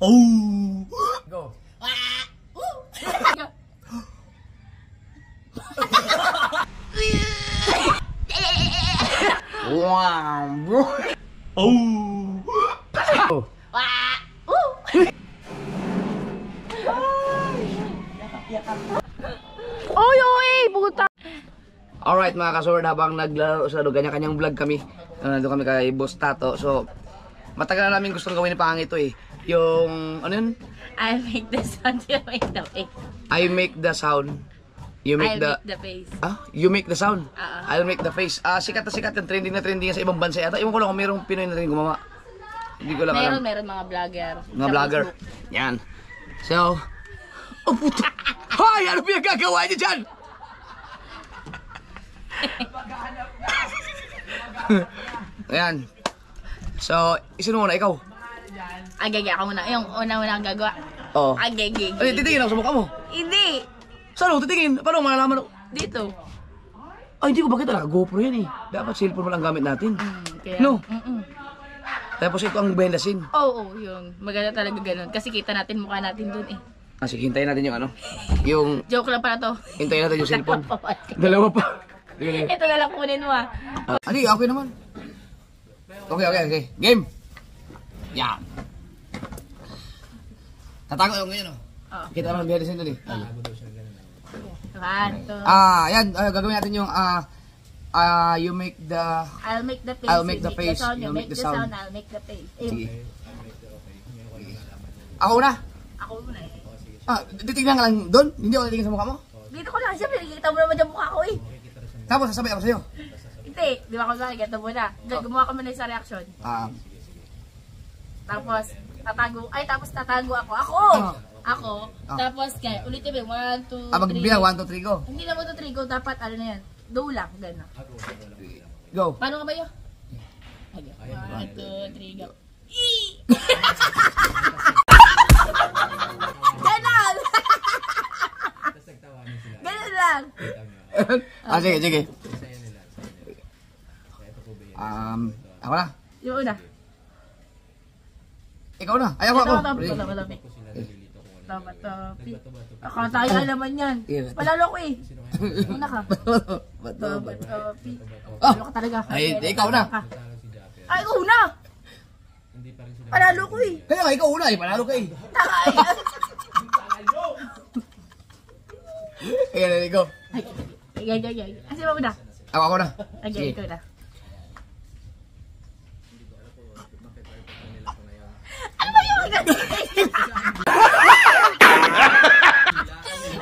Oh. Go. Wow, bro. Oh. Oh. Oy, oy, puta. Alright mga kasword, habang naglaro sa kanya-kanyang vlog kami, nandun kami kay Boss Tato. So, matagal na namin gustong gawin ni Pangito eh. Yung, ano yun? I make the sound, you make the face. I make the sound. You make I'll make the face. Ah? You make the sound? Uh-uh. I'll make the face. Sikat na sikat yung trending na trending sa ibang bansa yata. Iwan ko lang kung mayroong Pinoy na rin gumawa. Hindi ko lang alam. Meron mga vlogger. Mga vlogger. Yan. So, oh puto. Hoy! Ano pinagagawa niyo dyan? Ayan. So, isinuna muna, ikaw. Agagi ako muna. Yung una-una ang gagawa. Oo. Agagi. Ay, titingin ako sa mukha mo. Hindi. Saan ako titingin? Paano malalaman? Dito. Ay, hindi ko bakit talaga. GoPro yan eh. Dapat cellphone mo lang gamit natin. Kaya, No? Tapos ito ang behind the scene. Oo, yun. Maganda talaga ganun. Kasi kita natin mukha natin dun eh. Sige, hintayin natin yung ano. Yung, Joke lang pala to. hintayin natin yung cellphone. Dalawa pa. Sige. Ito na lang kunin mo ah. Ani, okay naman. Okay. Game! Yan. Tatago yung ngayon, oh. Kita naman behind the scene dun eh. Yan. Gagawin natin yung, you make the... I'll make the face. I'll make the face. You make the sound. I'll make the face. Sige. Ako na? Ako muna eh. Titignan ka lang doon? Hindi ako titignan sa mukha mo? Dito ko lang siya, pinagkita mo naman yung mukha ko eh. Tapos sasabay ako sa'yo? Hindi, di ba ako sa ganito muna. Gumawa ka muna sa reaction. Tapos, tatago ako. Ako. Tapos, kaya, ulitin mo, 1, 2, 3. Magbibilang, 1, 2, 3, go. Hindi na 1, 2, 3, go. Dapat, ano na yan. Do lang, gano'n. Go. Paano nga ba yun? 1, 2, 3, go. Ganon! Ganon lang. Sige. Ako na. Yung una. Ikaw na. Ay, ako. Topi. Tayo na naman yan. Palalo ko eh. Una ka. Topi. Palalo ka talaga. Ay, ikaw na. Ay, ikaw na. Palalo ko eh. Kaya ikaw una eh. Panalo ka eh. Ayan, ikaw. Ay. Kasi ba na? Ako na. Ay, ikaw na. Ano ba yung ganyan?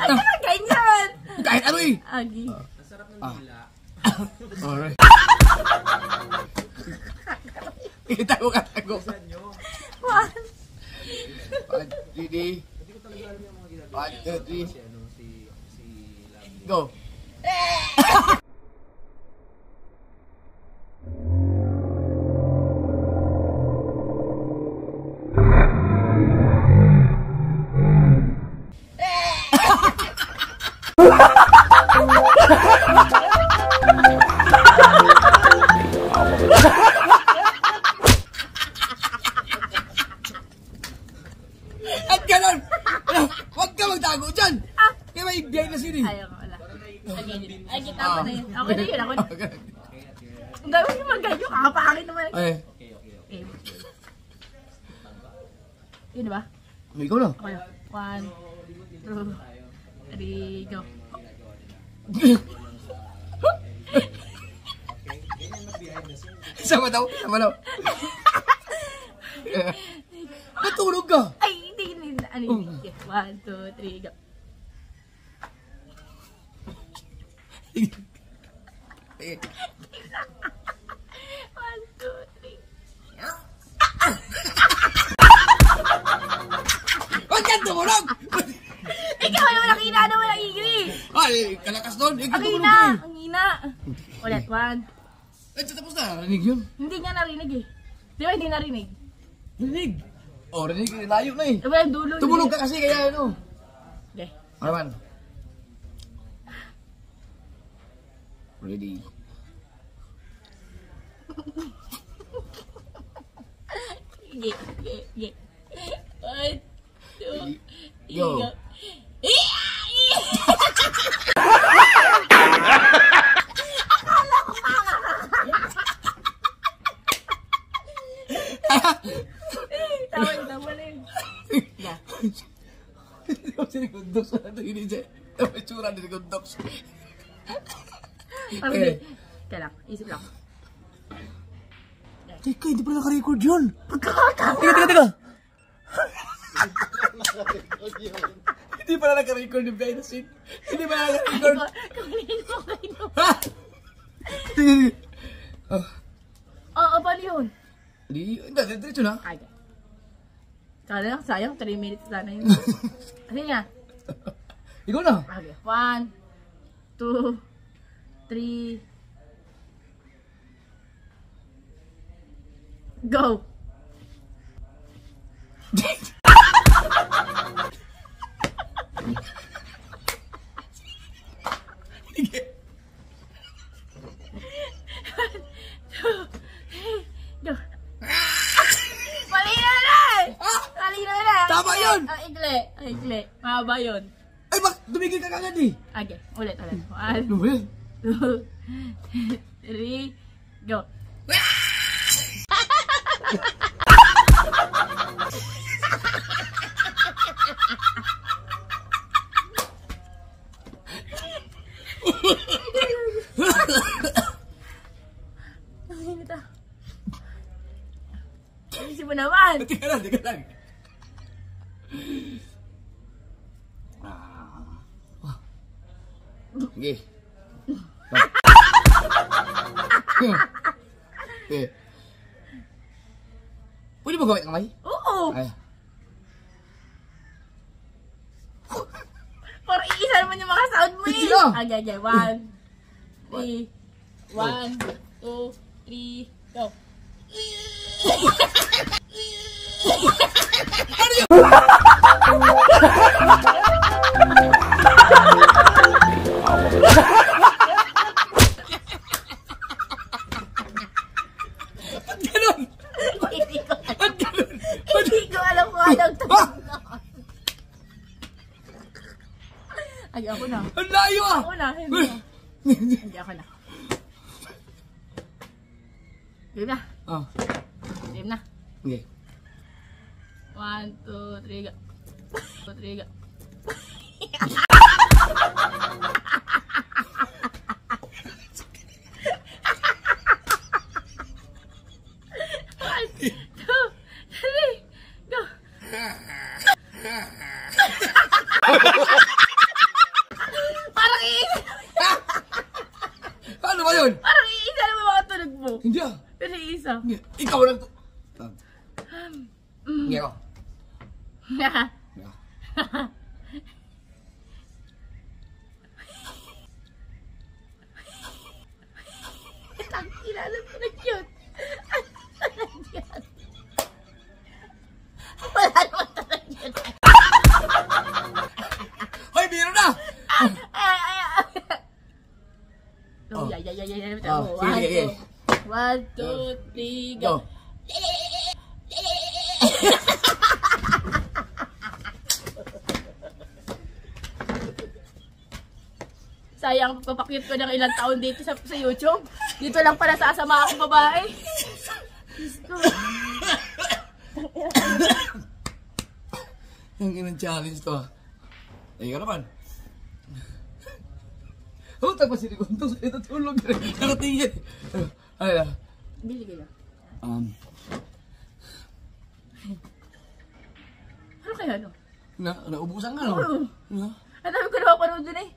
Ano ba ganyan? Kahit ano eh. Agi. Alright. Tago ka. 1, 2, 3. Go. At ganon! Huwag ka magtago dyan! Kaya may behind the scene eh. Ayaw ko, wala. Ay, kita mo na yun. Okay na yun, ako na. Ang gawin nyo mag-ganyo, kakapakakin naman. Okay. Yun diba? Ikaw na. Okay na. 1, 2, 3, go. Sama daw. Natulog ka. Ay, hindi. Ano yun? 1, 2, 3, go. Eh. 1, 2, 3. Huwag ka tumulog! Ikaw yung nakina na walang igri. Ay, kalakas doon. Ang hina. Ulit, 1. Ay, tapos na. Narinig yun. Hindi niya narinig eh. Di ba hindi narinig? Narinig. Oh, narinig. Layo na eh. Wala yung dulo. Tumulog ka kasi kaya ano. Okay. Ano man? Ready. Sige. One, two, Go. Tama na yun. Yeah. Sinigundok sa nato ini dyan. May tsura na sinigundok. Kaya lang, isip lang. Teka, hindi pala naka-record yun. Pagkakatawa! Teka. Hindi pala naka-record yung behind the scene. Hindi pala naka-record. Kamilin mo kayo. Ha? Sige. Oo, paano yun? Hindi, diretso na. Okay. Kala lang, sayang, 3 minutes sana yun. Kasi nga. Ikaw na. Okay, 1, 2, 3. Go! Go! Malino na! Malino na! Tama yun! Ang ikli. Mahaba yun. Ay, dumigil ka kagad eh. Okay, ulit. 1, Ano ba yun? 2, 3, go! Ang init ah. Ayusin mo naman. Teka lang. Sige. Pwede ba gawin kamay? Oo. Ay. Para iisa naman yung mga sound mo eh. Sige. Okay. 1, 3. 1, 2, 3, go. Ganun! Hindi ko alam kung anong tawag na. Ay, ako na. Ang layo ah! Ako na. Hindi ako na. Game na. Oh, Game na. okay. 1, 2, 3, go. 2, 3, go. Parang iisa. Paano ba yun? Parang iisa naman mga tunog mo. Hindi ah. Pero iisa. Hindi. Ikaw lang to. Hindi ako. Hindi ako. Alam ko na yun. Wala naman talaga yun. Hoy, biro na! Oh, yeah. Oh, sige. 1, 2, 3, go. Sayang, papakyut ko ng ilang taon dito sa YouTube. Dito lang pala sa asama akong babae. Ang inang challenge to ah. Ay, ka naman. Oh, tapos siniguntos. Ito tulog. Nakatingin. Ay, Bili kayo. Ano kaya no? Naubusan ka no? Oo. No? Ang dami ko na mapanood dun eh.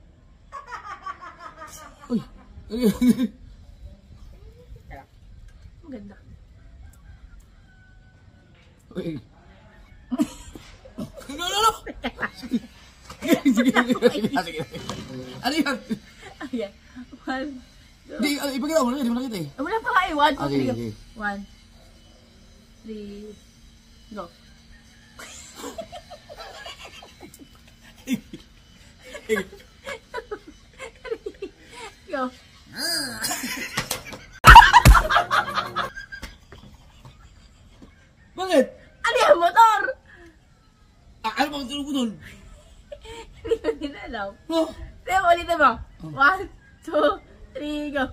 Uy. Maganda. Uy. No. Sige. Ano yan? Ayan. 1, 2. Hindi, ipagkita mo na. Hindi mo nakita eh. Wala pa nga eh. 1, 2, 3, go. Okay. 1, 3, go. Go. Bakit? Ano yan, motor? Ano bang tulog ko dun? Hindi ko din alam. Oh. Kaya ulitin mo. 1, 2, 3, go.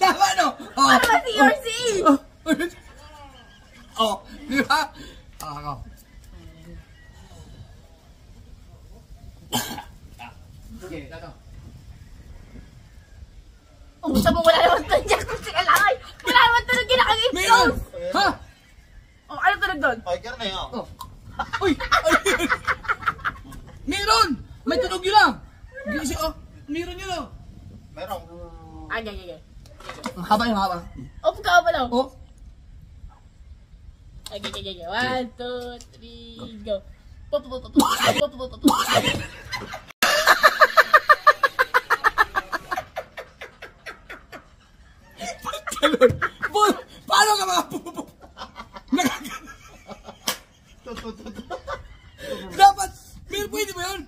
Tama no? Oh. Ano ba si RC? Oh, di ba? Ako. Okay, tato. Oh, sabi mo wala naman tunog dyan kung sinalangay. Wala naman tunog kinakagin. Meron! Ha? Oh, ano tunog doon? Tiger na yun. Oh. Uy! Ay! Meron! May tunog yun lang! Kasi, oh, meron yun oh. Meron. Ay, gay. Ang haba yung haba. Oh, pagka ba daw? Oh. Ay, gay. 1, 2, 3, go. Pop. Ganun. Boy, paano ka mga pupo? Dapat, pwede ba yun?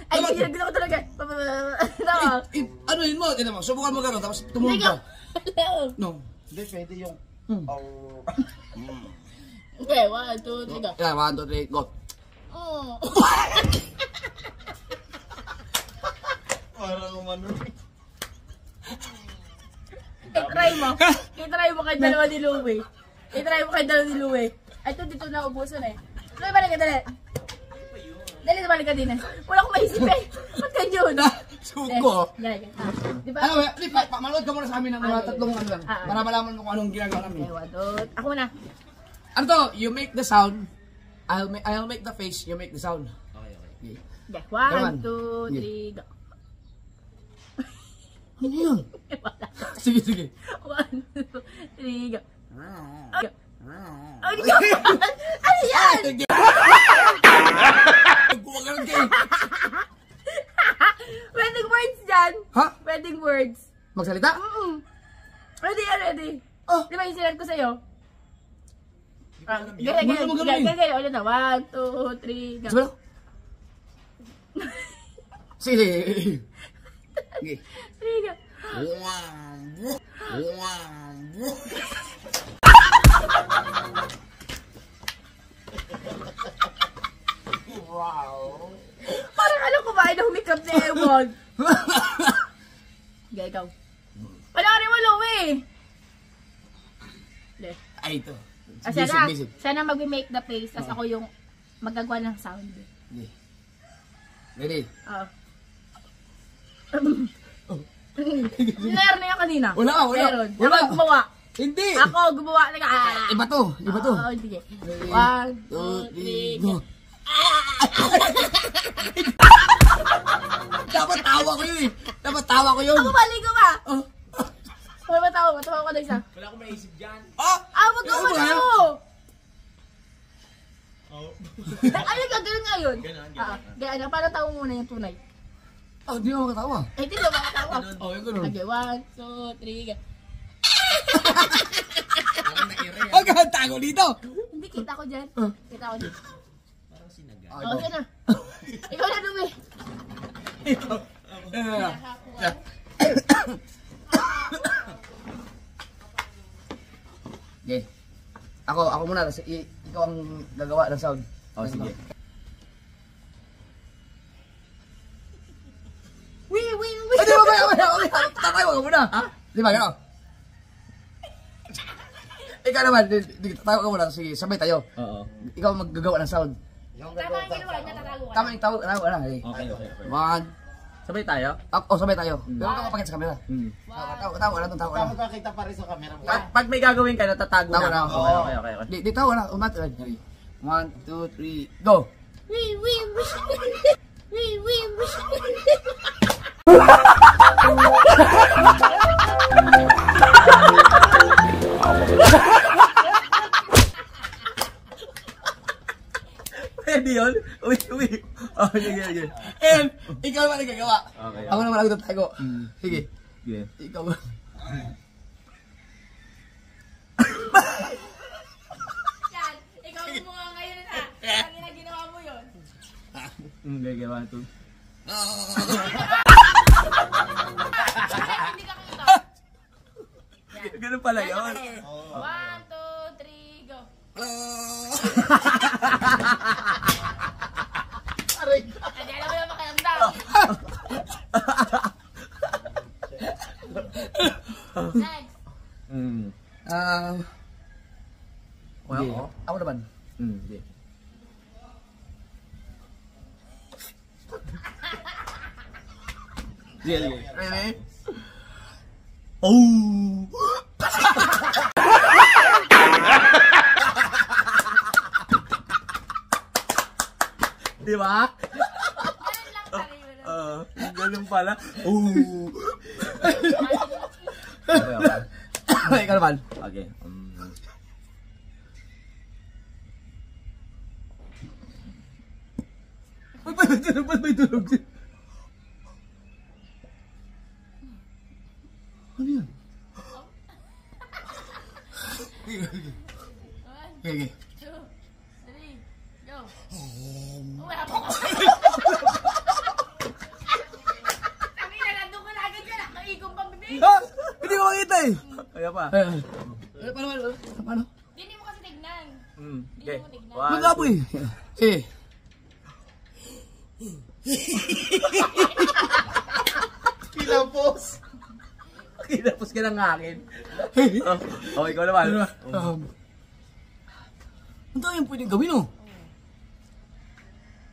Ay, ginagawa ko talaga. Tama. Ano yun mo? Tignan mo, subukan mo gano'n, tapos tumulog ka. No. Hindi, pwede yung... Oh. Okay, 1, 2, 3, go. Yeah, 1, 2, 3, go. Oh. Parang umano. I-try mo kay dalawa ni Louie. Ay, ito dito na ubusan eh. Louie, balik ka dali. Dali, balik ka din eh. Wala akong maisip eh. Ba't ka dyan? Suko. Ganyan. Di ba? Ano, manood ka muna sa amin ng mga tatlong ano lang. Para malaman mo kung anong ginagawa namin. Okay, 1, 2. Ako na. Ano to? You make the sound. I'll make the face, you make the sound. Okay. Okay, 1, 2, 3, go. Ano yun? Wala. Sige. 1, 2, 3, go. Ano yan? Ano yan? Nagbuwag ka ng game. Wedding words dyan. Ha? Wedding words. Magsalita? Ready. Oh. Di ba yung sinad ko sa'yo? Wala mo ganun eh. Ganyan. Ulit na. 1, 2, 3, go. Sabi lang. Sige. Sige. 3, go. Wow. Parang alam kumain na humikap na Ewan. Okay, ikaw. Panoorin mo, Louie. Ay, ito. Basic. Sana mag-make the face, tas ako yung magagawa ng sound. Okay. Ready? Oo. Meron na yan kanina. Wala. Meron. Ako gumawa. Hindi. Ako gumawa. Iba to. Oo, sige. 1, 2, 3, go. Dapat tawa ko yun eh. Ako balik ko ba? Oh. Wala ba tawa? Matawa ko na isa. Wala akong maisip dyan. Ah! Wag ka Ano ba yan? Ano gagawin ngayon? Ganun. Ganyan. Parang tawa muna yung tunay. Oh, di ako makatawa. Hindi ko makatawa. Oh, yung ganun. Okay, 1, 2, 3, go. Parang naire. Huwag ka tago dito. Hindi, kita ko dyan. Kita ko dyan. Parang sinaga. Oo, okay na. Ikaw na, Louie. Okay. Ako muna, kasi ikaw ang gagawa ng sound. Oh, sige. Wee! Di ba? Tatawa ka muna. Di ba, gano'n? Ikaw naman, tatawa ka muna. Sige, sabay tayo. Oo. Ikaw ang maggagawa ng sound. Tama ang ginawa niya, tatago ka. Tama yung tawa na. Okay. 1. Sabay tayo? Sabay tayo. Pero ka pakita sa camera. Tawa na. Tama kakita pa rin sa camera mo. Pag may gagawin ka, natatago Tawa na. Okay. Di tawa na. Umat. 1, 2, 3, go. Wee! Pwede yun? Uwi. Oh, sige. And, ikaw naman ang gagawa. Okay. Ako naman ang tatago. Sige. Sige. Ikaw. Okay, 1, 2. Hindi ka kita. Ganun pala yun. 1, 2, 3, go. Hindi alam mo yung makiramdam. Next. Well, ako naman. Okay. Sige. Ready? Oh! Di ba? Ganun lang tayo. Ganun pala. Oh! Ikaw naman. Okay. Ba't may tunog? Ano yan? 1, Okay. 2, 3, go. Wala po ko. Sabi na, nandun ko na agad yan. Nakaigong pang bibig. Ha? Hindi ko makita eh. Kaya pa. Paano? Hindi mo kasi tignan. Okay. Magaboy. Eh. Kilapos. Kinapos ka ng akin. Oh, ikaw naman. Ang dami yung pwedeng gawin, oh.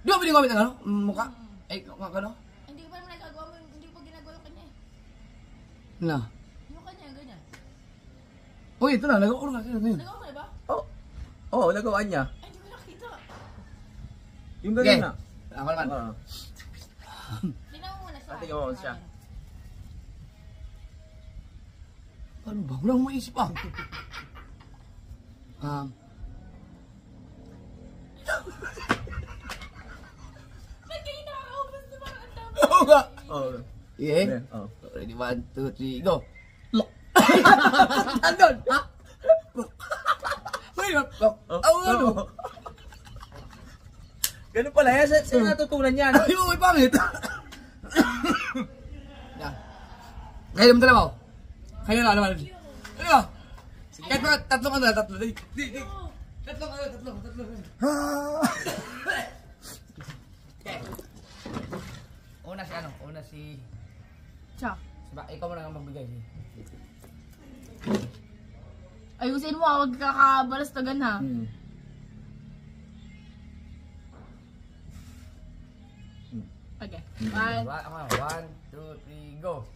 Di ba pwedeng gawin ang ano? Mukha? Eh, ano? Hindi ko pa naman nagagawa mo. Hindi ko pa ginagawa yung kanya eh. Na. Yung kanya, ganyan. Uy, ito na. Nagawa ko na. Nagawa mo na ba? Oh, nagawa niya. Ay, hindi ko nakita. Yung Okay. ganun na. Ako naman. Tingnan mo muna siya. Tingnan mo muna siya. Ano ba? Wala akong maisip ah. Ba't kayo nakakaubos na parang ang dami? Oo nga. Oh. Yeah. Oh. Ready, 1, 2, 3, go. Lock. Andun. Ha? Lock. May lock. Oh, ano? Ganun pala yan. Saan natutunan yan? Ay, may pangit. Yan. Kaya naman dalawa. Kaya naman. Ano ba? Kahit mga tatlong ano, tatlo. Di. Tatlong. Okay. Una si... Siya. Ikaw mo na nga magbigay. Ayusin mo, huwag kakabalastagan ha. Okay. 1, 1, 2, 3, go.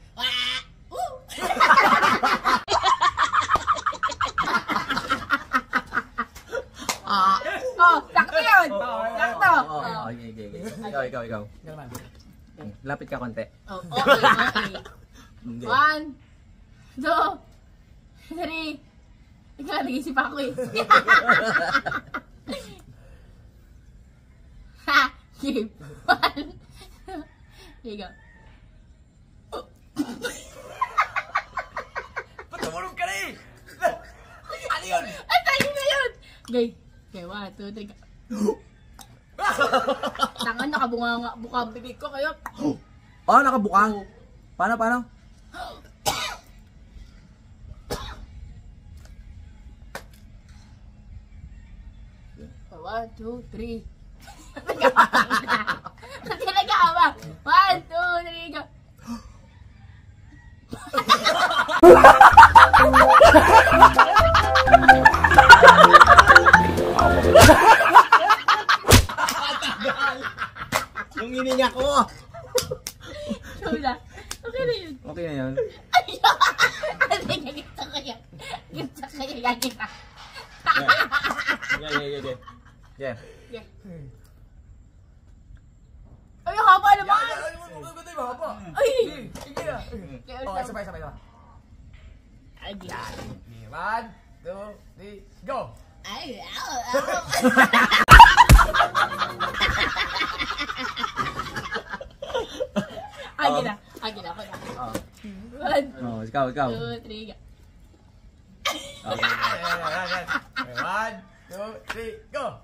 Oh, sakto yun! Sakto! Oh, okay. Ikaw. Ikaw naman. Lapit ka konti. Oh, okay. Okay. 1, 2, 3. Ikaw, nag-isip ako eh. Ha! Game. 1. Here you go. Ba't tumulong ka na eh? Ano yun? Ay, tayo na yun! Okay. Okay, 1, 2, 3, go. Tangan, nakabunga nga. Buka ang bibig ko kayo. Oh, nakabukang. Paano? One, 2, 3. Nagkakama. 1, 2, 3, go. Yung ininya ko. Show na. Okay na yun. Okay na yun. Kasi gagita kaya. Gagita kaya gagita. Yeah. Ay, haba naman. Ay. Sige na. Oh, sabay. Ay, 1, 2, 3, go. Ay, Agi na. Oh. 1, Oh, ikaw. 2, 3, go. Okay. 1, 2, 3, go.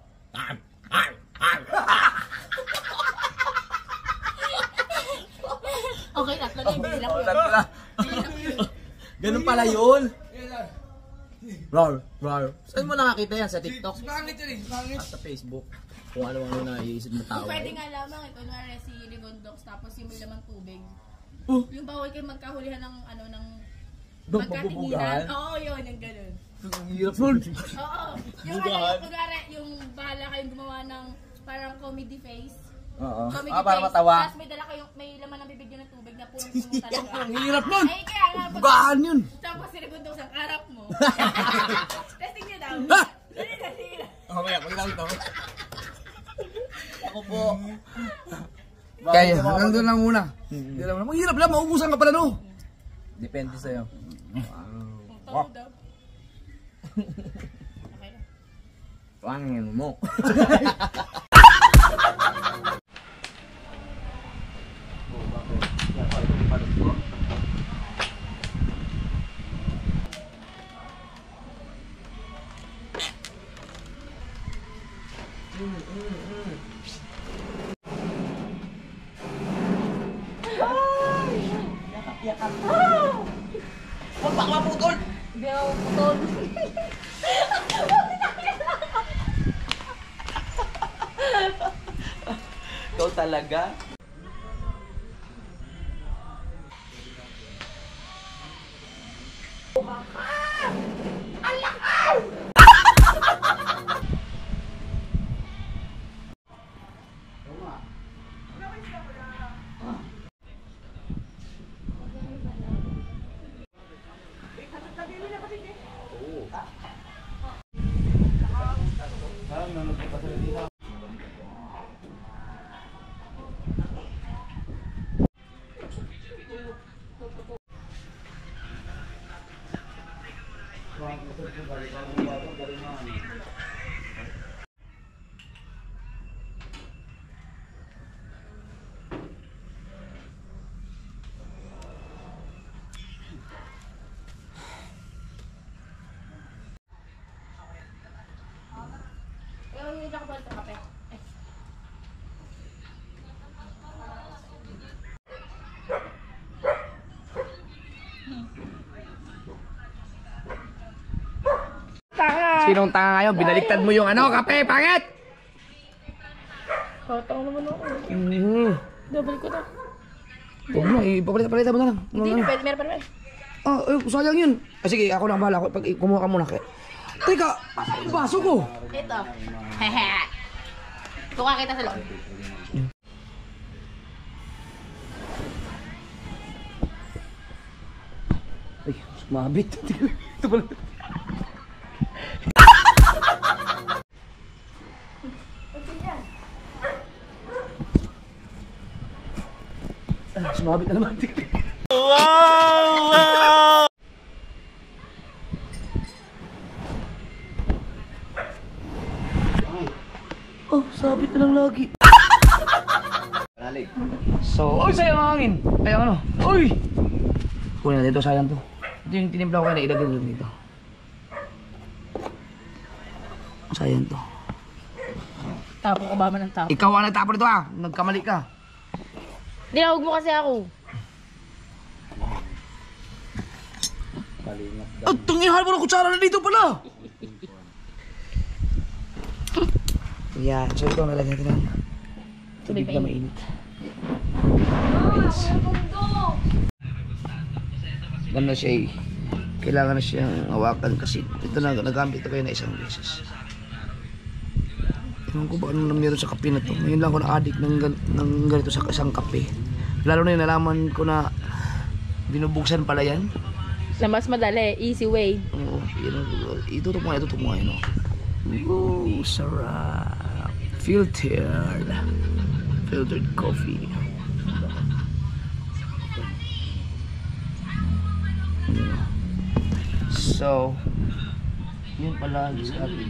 Okay, tatlo na yung bilang yun. Ganun pala yun. Rar. Saan mo nakakita yan? Sa TikTok? At sa Facebook. Kung ano-ano na iisip ng tao. Pwede nga lamang, kunwari si Rigondox tapos yung may lamang tubig. Yung bawal kayo magkahulihan ng ano ng magkatinginan. Oo, yun, yung ganun. Ang hirap nun. Oo. Yung ano, kunwari, yung bahala kayong gumawa ng parang comedy face. Oo. Comedy Para face. matawa. Tapos may dala kayong, may laman ng bibig ng tubig na purong sumo talaga. Ang hirap nun. Ay, kaya nga. Bugaan yun. Tapos si Rigondox ang harap mo. Testing nyo daw. Ha? Dali na, sige na. Mamaya, pagkakita ko. Ako po. Kaya, hanggang doon lang muna. Mahirap lang, maubusan ka pala no. Depende sa'yo. Tawag daw. Okay na. Pangin mo. Huwag baka maputol! Hindi ako putol. Ikaw talaga? Hindi ako balik ng kape. Sinong tanga ngayon? Binaliktad mo yung ano, kape, pangit! Totoo naman ako. Double ko to. Huwag mo, ipapalitan mo na lang. Hindi, meron pa naman. Sayang yun. Sige, ako lang bahala. Pag kumuha ka muna kayo. Teka, yung baso ko. Ito. Hehe. Tuka kita sa loob. Ay, sumabit. Ito pala. Sumabit na naman. Oh, sabit na lang lagi. So, oy, sayang ang hangin. Ay, ano? Oy! Kunin na dito, sayang to. Ito yung tinimpla ko kayo na ilagay dito. Sayang to. Tapo ka ba man ng tapo? Ikaw ang nagtapo nito ah. Nagkamali ka. Dinawag mo kasi ako. At tungihan mo ng kutsara na dito pala. Yan, so ito nalagyan natin ng tubig na mainit. Ganun na siya eh. Kailangan na siyang hawakan kasi ito na nagamit ko kayo na isang beses. Ewan ko ba anong meron sa kape na to. Ngayon lang ako na-addict ng ganito sa isang kape. Lalo na yung nalaman ko na binubuksan pala yan. Na mas madali, easy way. Oo, itutok mo nga yun. Oh, sarap. Filtered coffee. So, yun pala sa atin.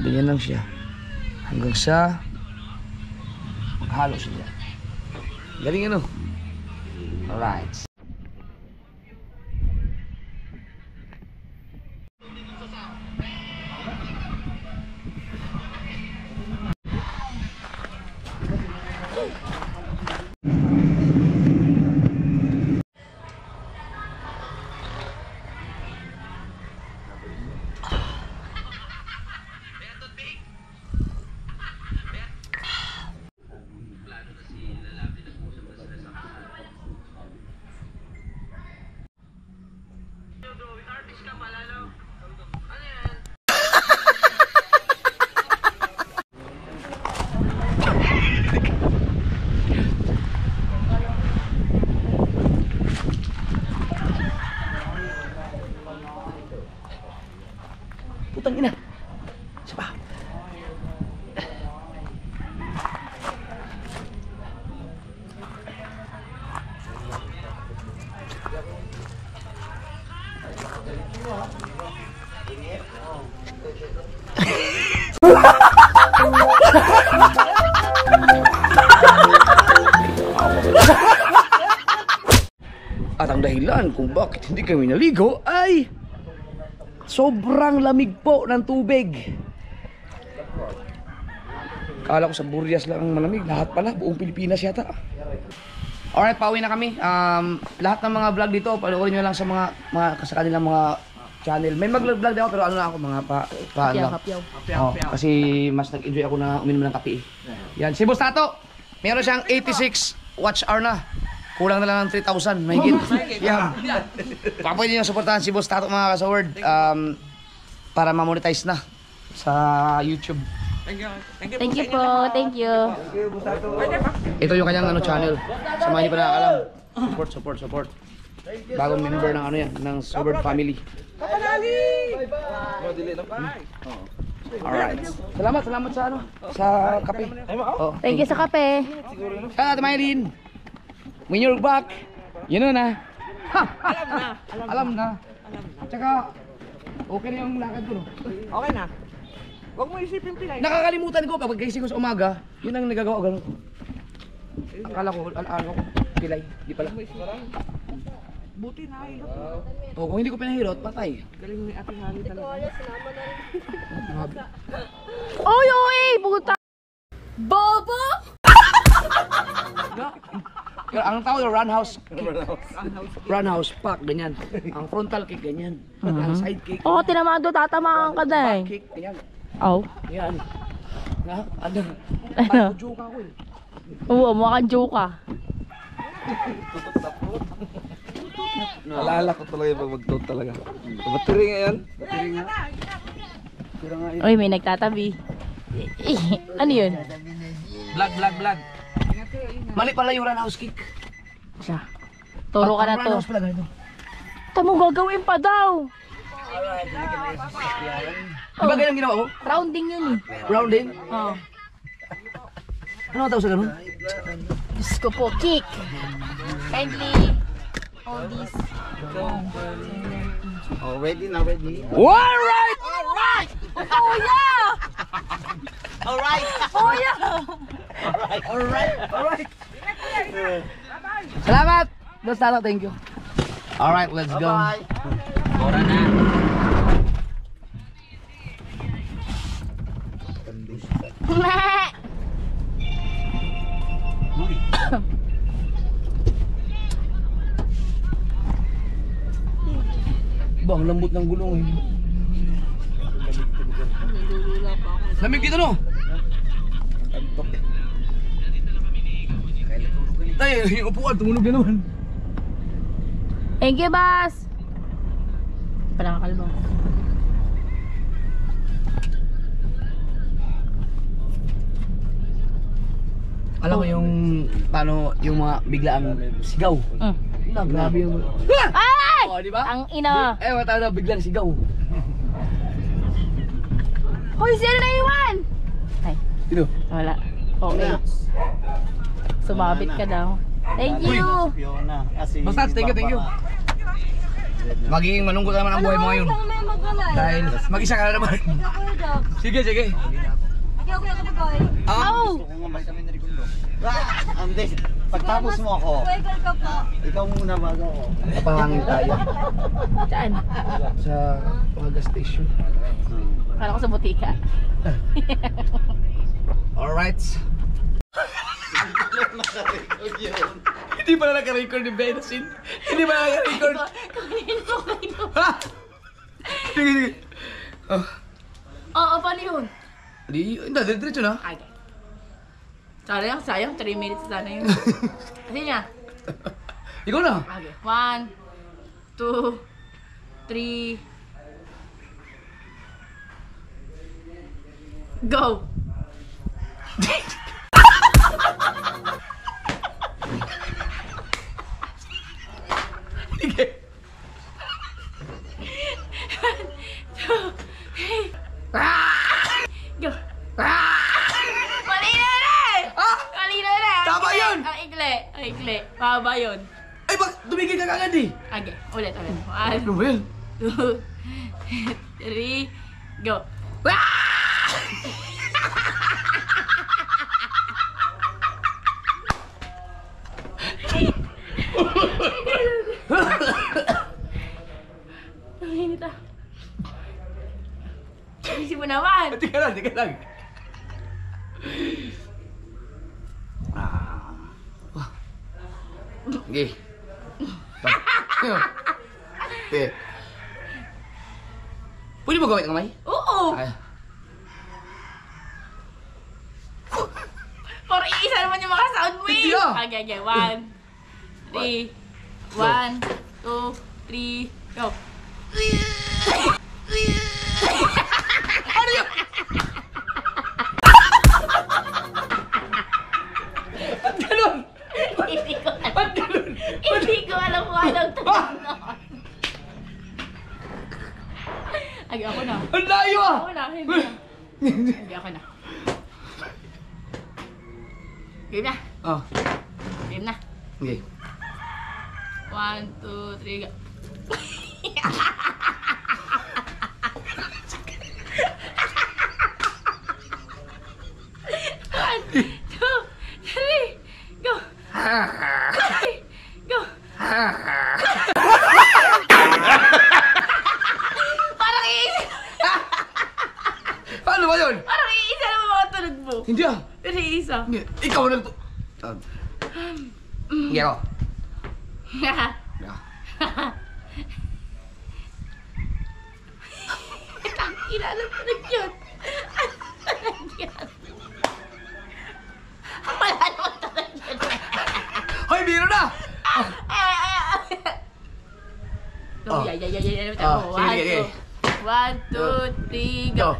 Ganyan lang siya. Hanggang sa maghalo siya. Galing ano? Alright. Putang ina. Isa pa. At ang dahilan kung bakit hindi kami naligo ay sobrang lamig po ng tubig. Kala ko sa Burias lang ang malamig, lahat pala, buong Pilipinas yata. Alright, pauwi na kami. Lahat ng mga vlog dito, panoorin nyo lang sa mga sa kanilang mga channel. May mag-vlog din ako pero ano na ako, mga kasi mas nag-enjoy ako na uminom ng kape. Yan, si Boss Tato, meron siyang 86 watch hour na. Kulang na lang ng 3,000, mahigit. Yan. Pwede nyo supportahan si Boss Tato mga kasaward para ma-monetize na sa YouTube. Thank you po, thank you. Ito yung kanyang channel. Sa mga hindi pa nakakalam. Support. Bagong member ng yan, ng Sobert family. Alright. Salamat sa kape. Oh. Thank you sa kape. Ate Maylin. When you're back, you know na. Alam na. Tsaka, okay na yung lakad ko, no? Okay na. Huwag mo isipin pilay. Nakakalimutan ko kapag gising ko sa umaga, yun ang nagagawa ko. Akala ko, ano ko, pilay. Di pala. Buti na hilot. O, kung hindi ko pinahirot, patay. Galing ni Ate Hali talaga. Oy, puta! Bobo! Pero ang tawag yung roundhouse pack, ganyan. Ang frontal kick, ganyan. Ang side kick. Oo, tinamado, tatamaan ka na eh. Back kick, ganyan. Oh. Yan. Ano? Ano? Joke ako eh. Oo, mukha kang joke ka. Naalala ko talaga yung pag-magtot talaga. Battery nga yan. Uy, may nagtatabi. Ano yun? Vlog. Mali pala yung roundhouse kick. Siya. Turo ka na to. Roundhouse pala ganito. Tamo gagawin pa daw. Di ba ganyan ginawa ko? Rounding yun eh. Rounding? Oo. Ano ang tawag sa ganun? Diyos ko po, kick. Kindly. All these. Oh, ready na, ready. Alright! Oh yeah! Alright! Oh yeah! Alright! Salamat! Boss Tato, thank you. Alright, let's go. Ora na. Bang, lambot ng gulong eh. Lamig dito no? Tayo, yung upuan, tumunog na naman. Thank you, boss! Parang kalbo. Alam mo yung, paano, yung mga biglaang sigaw. Grabe yung... Ay! Oh, di ba? Ang ina. Eh, matawag na biglang sigaw. Hoy, sino na iwan? Ay, Sino? wala. Okay. Sumabit ka daw. Thank you! Fiona. Basta, thank you. Magiging manungkot naman ang buhay mo ngayon. Dahil mag-isa ka na naman. Sige. Oh! Andes, pagtapos mo ako, ikaw muna bago ako. Papahangin tayo Saan? sa mga gas station. Kala ko sa butika. Alright. Hindi pala naka-record ni Benson. Hindi pala naka-record. Ha? Sige. Oo, paano yun? Hindi, diretso na. Okay. Sayang, 3 minutes sana yun. Kasi niya. Ikaw na. Okay. 1, 2, 3, go! Sige. 1, 2, 3, go! Mali na rin! Ah! Mali na rin! Tama yun! Ang ikli, ang ikli. Pababa yun. Ay, bak, tumigil ka kagad eh. Okay, ulit. Ano ba yun? 1, 2, 3, go! Ang init ah. Ayusin mo naman. Tika lang. Okay. Pwede mo gawin ang kamay? Oo! Ay. Para iisa naman yung mga sound mo eh. Hindi ah. Okay. 1, 3, 1, 2, 3, go. Ano yun? Ba't ganun? Hindi ko alam kung anong tunog nun. Agi, ako na. Ang layo ah! Ako na, hindi na. Agi, ako na. Game na. Oh, Game na. okay. 1, 2, 3, go. One, 2, 3, go. Go. Parang iisa. Paano ba yun? Parang iisa naman mga tunog mo. Hindi ah. Pero iisa. Hindi. Ikaw na ito. Hindi ako. Hindi ako. Tangina, alam ko na yun. Wala naman tunog yun. Hoy, biro na! Go, Oh. yeah. Oh, sige. 1, 2, 3, go.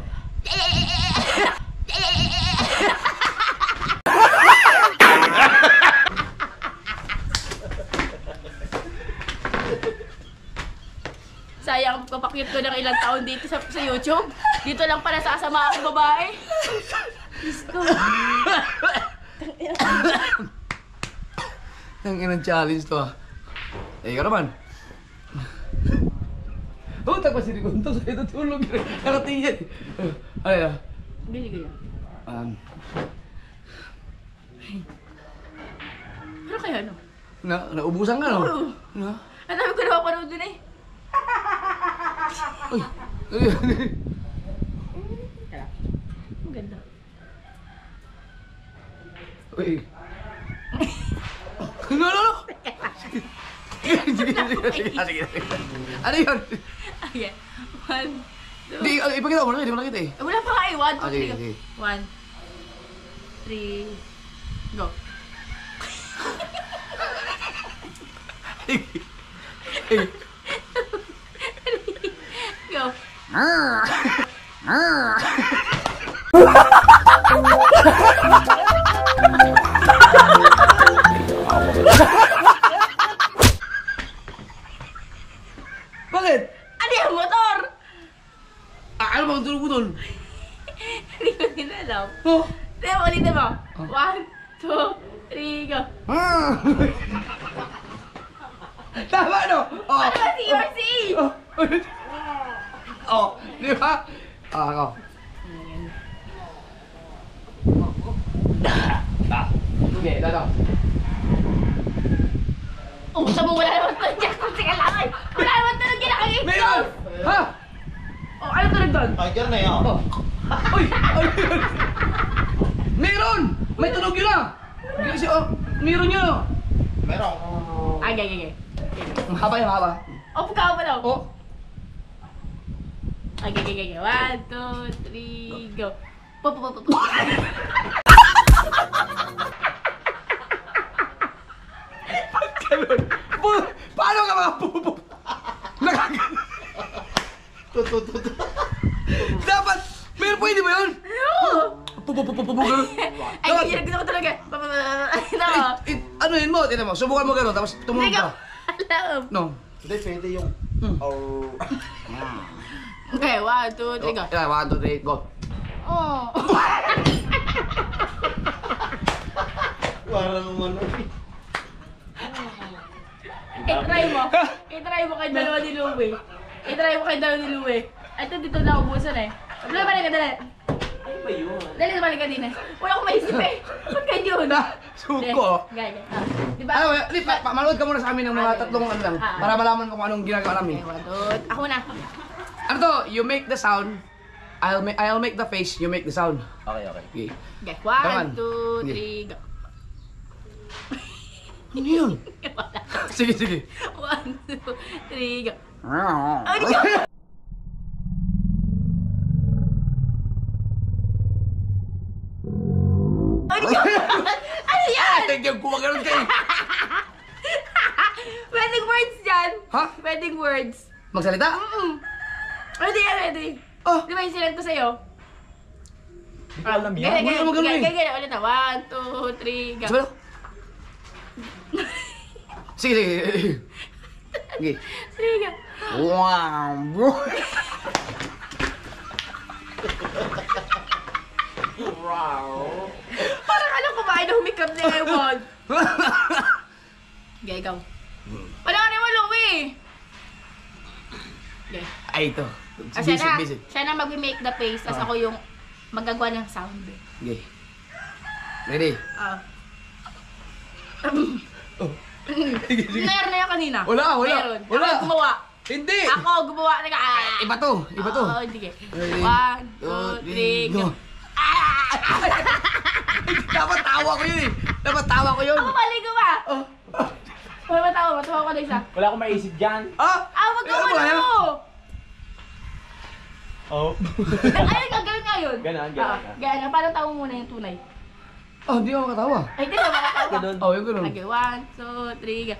Sayang, papakyut ko ng ilang taon dito sa YouTube. Dito lang pala sasama akong babae. Diyos ko. Ang inang challenge to ah. Eh, ikaw naman. Oh, tagpa si Rigonto sa ito tulog. Nakatingin. Ay, Gili. Ano kaya no? Naubusan ka no? Oo. Na? Ang dami ko na mapanood dun eh. Uy. Tara. Ang ganda. Uy. No. Sige. Ano yun? Okay. 1, 2. Hindi, ipakita mo na, hindi mo nakita eh. Wala pa nga eh. 1, 2, 3, Sige. go. 1, 3, go. Go. Bakit? Ano yung motor? Ano bang tulog mo dun? Hindi ko din alam. Oh. Tignan mo, ulitin mo. 1, 2, 3, go. Tama no? Oh. Ano ba si RC? Oh, di ba? Ako. Okay, dato. Umusta mo, wala naman tunog dyan kung sigalangan. Wala naman tunog yun nakikita. Meron! Ha? Oh, ano tunog doon? Tiger na yan. Oh. Uy! Ano yun? Meron! May tunog yun ah! Kasi, meron yun ah! Meron. Okay. Mahaba yung mahaba. Off ka pa daw. Oh! Okay. 1, 2, 3, go. Po. Ganun! Paano ka mga pupo? Nakagano? Dapat! Meron pwede ba yun? Ay, ganyan gusto ko talaga. Ano yun mo? Tignan mo, subukan mo gano'n, tapos tumulong Hindi ka. ko alam. No. Hindi, pwede yung... Oh. Okay, 1, 2, 3, go. Yeah, 1, 2, 3, go. Oh. Parang ano. I-try mo. I-try mo kay dalawa ni Louie. I-try mo kay dalawa ni Louie. Ito dito na ubusan eh. Dali, balik ka, dali. Ano ba yun? Dali, balik ka din eh. Wala akong maisip eh. Ba't ganyan? Suko. Gaya. Diba? Ano, di, manood ka muna sa amin ng mga tatlong ano lang, para malaman kung anong ginagawa namin. Okay, 1, 2. Ako na. Ano to? You make the sound, I'll make the face, you make the sound. Okay, okay. Okay. Okay, Come on. 1, 2, 3, go. Ano yun? Sige, sige. 1, 2, 3, go. Ano yan? Thank you, gumagano'n kayo. Wedding words yan. Ha? Wedding words. Magsalita? Ready yan, ready. Oh. Di ba yung sinend ko sa'yo? Hindi ko alam yan. Wala naman ganun eh. Ganyan, ulit na. 1, 2, 3, go. Sabi mo? Sige, sige. Sige. Sige, go. Wow, bro. Parang alam kumain na humikap na Ewan. Okay, go. Wala ka naman, Louie. Okay. Ay, ito. Siya na mag-make the face, tapos ako yung magagawa ng sound. Okay. Ready? Meron na yan kanina. Wala. Meron. Wala. Ako gumawa. Hindi. Ako gumawa. Iba to. Oo, sige. Ready? 1, 2, 3, go. Dapat tawa ko yun eh. Dapat tawa ko yun. Ako mali ko ba? Wala matawa. Matawa ko na isa. Wala akong maisip dyan. Ah! Wag ka Ano ba yan? mo! Oh. Ayun, gagawin nga yun. Ganon. Gano'n. Parang tawa muna yung tunay. Oh, hindi ako makatawa. Ay, hindi na makatawa. Ganon. Oh, yung ganun. Okay, 1, 2, 3, go.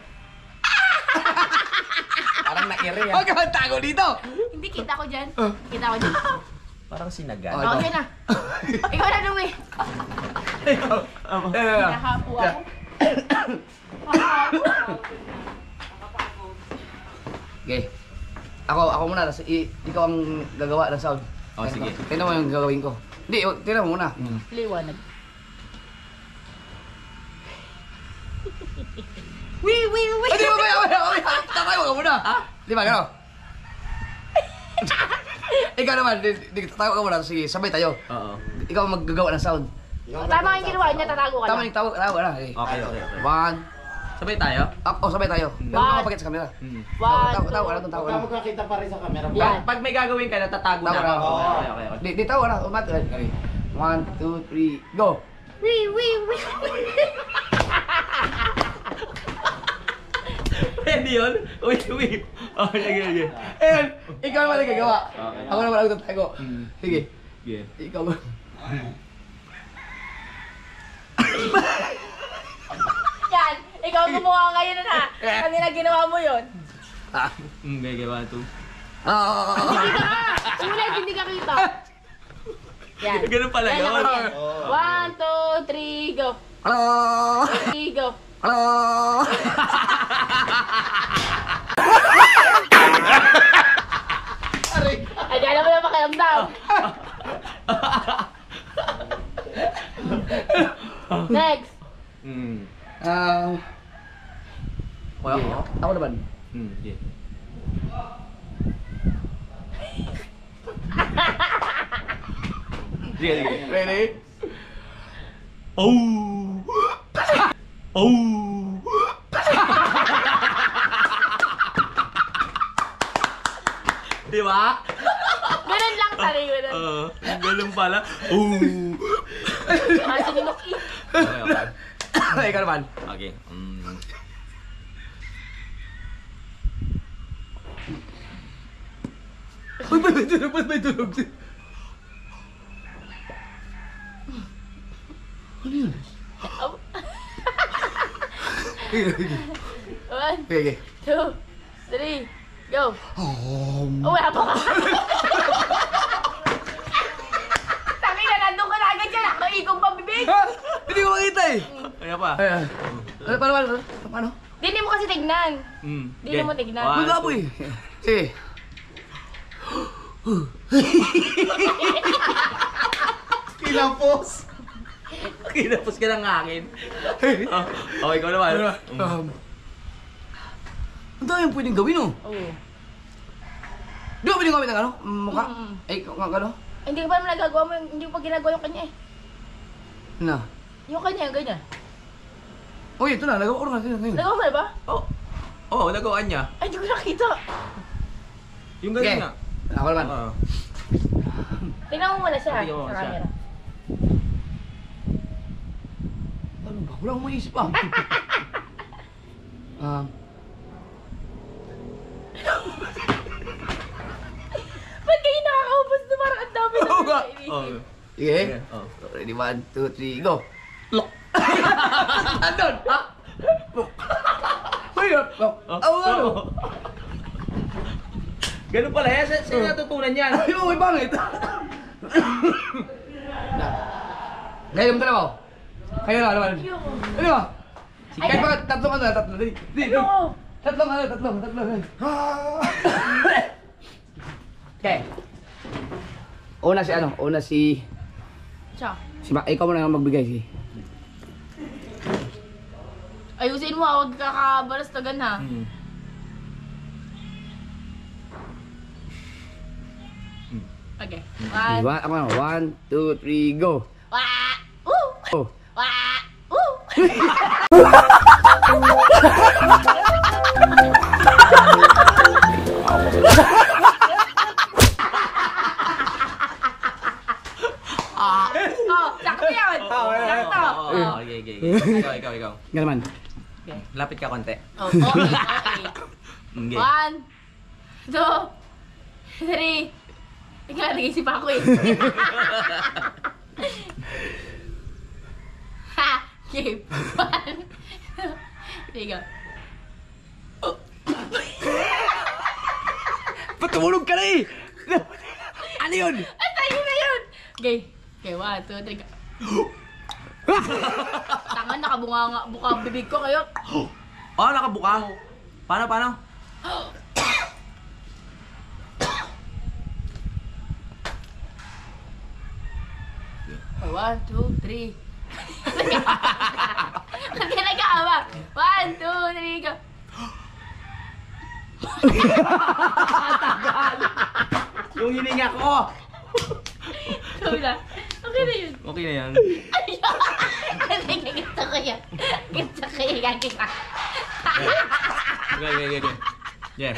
Parang na-ere ah. Huwag ka magtago dito. Hindi, kita ko dyan. Kita ko dyan. Parang sinagan. Oh, Okay na. Ikaw na, Louie. Nakapo ako. Okay. Ako muna, tapos ikaw ang gagawa ng sound. Oh, sige. Tingnan mo yung gagawin ko. Hindi, tingnan mo muna. Liwanag. Wee! Hindi mo ba? Tatayo ka muna. Di ba, gano'n? Ikaw naman, tatayo ka muna. Sige, sabay tayo. Oo. Ikaw ang maggagawa ng sound. Tama yung ginawa niya, tatago ka Tama lang. yung tawa na. Okay. One. Sabay tayo? Sabay tayo. Pero One. makapagit sa camera. 1, Tawa na, 2, tawa Huwag na. ka magkakita pa rin sa camera. Yan. Pag may gagawin ka, natatago na. Tawa na. Okay. Di tawa na, umat. 1, 2, 3, go! Wee! Pwede yun? Uy. Oh, sige. Ayun, ikaw naman ang gagawa. Okay. Ako naman ang tatago. Sige, Sige. ikaw. Yan! Ikaw ang gumawa ngayon na. Kanina ginawa mo yun. Okay, 1, 2. Hindi ka nga! Ulit, hindi ka kita. Yan. Ganun pala Yan yun. lang yan. 1, 2, 3, go. Hello! 3, go. Hello! Ay, di alam mo na pakiramdam. Next. Wala ko? Ako naman. Sige. Sige. Ready? Oh! Di ba? Ganun lang tali, ganun. Ganun pala. Oh! Sinilok eh. Okay. Ikaw naman. Okay. Uy, ba't may tulog? Ano yun? 1, Okay. 2, 3, Go. Oh, wala pa ka. Sabi na, nandun ka na agad dyan. Nakaikong pabibig. Ha? Hindi ko makita eh. Kaya pa. Ayan. Paano? Hindi mo kasi tignan. Hindi mo tignan. Wala po eh. Sige. Kinapos. Kinapos ka ng hangin. Oh, ikaw naman. Ang dami yung pwedeng gawin oh. Oo. Di ba pwedeng gawin ng ano? Mukha? Ay, ano? Hindi ko pa naman nagagawa mo, hindi ko pa ginagawa yung kanya eh. Na. Yung kanya, ganyan. Oh, ito na. Nagawa ko na. Nagawa mo na ba? Oh, nagawaan niya. Ay, hindi ko nakita. Yung ganyan nga. Ako naman. Oo. Tingnan mo muna siya Tingnan mo sa siya. camera. Ano ba? Wala akong maisip ah. Ba't kayo nakakaubos na parang ang dami na Oo nga. inisip? Sige. Oh. Ready, 1, 2, 3, go. Lock. Andun. Ha? Mahirap. Ano? Ganun pala yan. Saan natutunan yan? Ay, may bangit. Ngayon mo dalawa. Kayo na naman. Ayoko. Ano ba? Ay, Kahit bakit tatlong ano, tatlo. Dali. Ayoko. Tatlong. Okay. Una si Siya. ikaw mo na magbigay si. Ayusin mo, huwag kakabalastagan ha. Okay. One. Ako na. 1, 2, 3, go. Wah! Woo! Oh. Wah! Woo! Oh, sakto yun! Sakto! Oh. Okay. Ikaw. Nga naman. Lapit ka konti. Oh, okay. Okay. 1, 2, 3. Tingnan, nag-isip ako eh. Ha! Game. 1, 2, 3, go. Patulog ka na eh! Ano yun? Ay, tayo na yun! Okay. Okay, 1, 2, 3, go. Tangan, nakabunga nga. Buka ang bibig ko kayo. Oh, nakabuka. Paano? Oh, 1, 2, 3. Ba't ka nag-aawa? 1, 2, 3, go. Yung hininga ko. Ikaw na. Okay na yun. Okay na yan. Ay, gusto ko yan. Gusto ko yan. Gagawin. Okay. Yeah.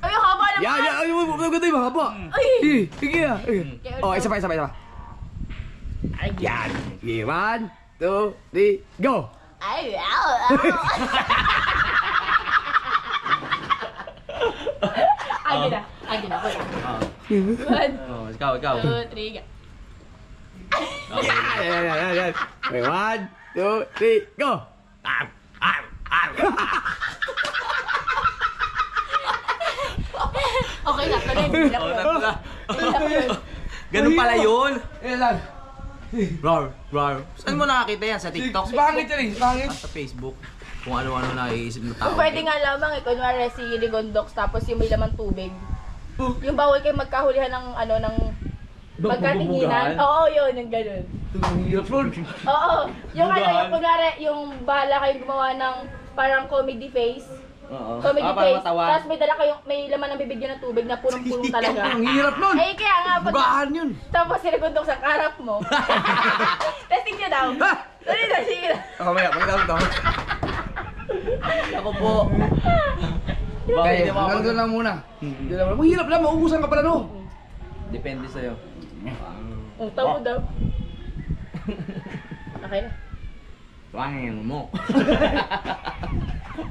Ay, ang haba naman. Ay, maganda yung mahaba. Ay. Sige na. Oh, isa pa. Ay, Yan. Okay, 1, 2, 3, go! Ay, Ay, na. One, Oh, ikaw. 2, 3, go. Yan. Okay, 1, 2, 3, go! Okay, sakto na yun. Hilap yun. Hilap yun. Ganun pala yun. Yan lang. Rar. Saan mo nakakita yan? Sa TikTok? Pangit yan eh, pangit. Sa Facebook? Kung ano-ano naiisip ng tao. Kung pwede nga lamang, kunwari si Ligondox, tapos yung may laman tubig. Yung bawal kayo magkahulihan ng, ng magkatinginan. Oo, yun, yung ganun. Ang hirap nun. Oo, yung yung kunwari, yung bahala kayong gumawa ng parang comedy face. Oo. Comedy Para face. matawa. Tapos may dala kayong, may laman ng bibig yun ng tubig na punong-punong talaga. Ang hirap nun. Ay, kaya nga, Bugahan yun. tapos sinigundok sa karap mo. Testing niya daw. Dali na, sige na. Mamaya, ito. Ako po. Okay, hanggang lang muna. Ang hirap lang, maubusan ka pala no. Depende sa'yo. Ang tamo daw. Okay na. Wangin mo.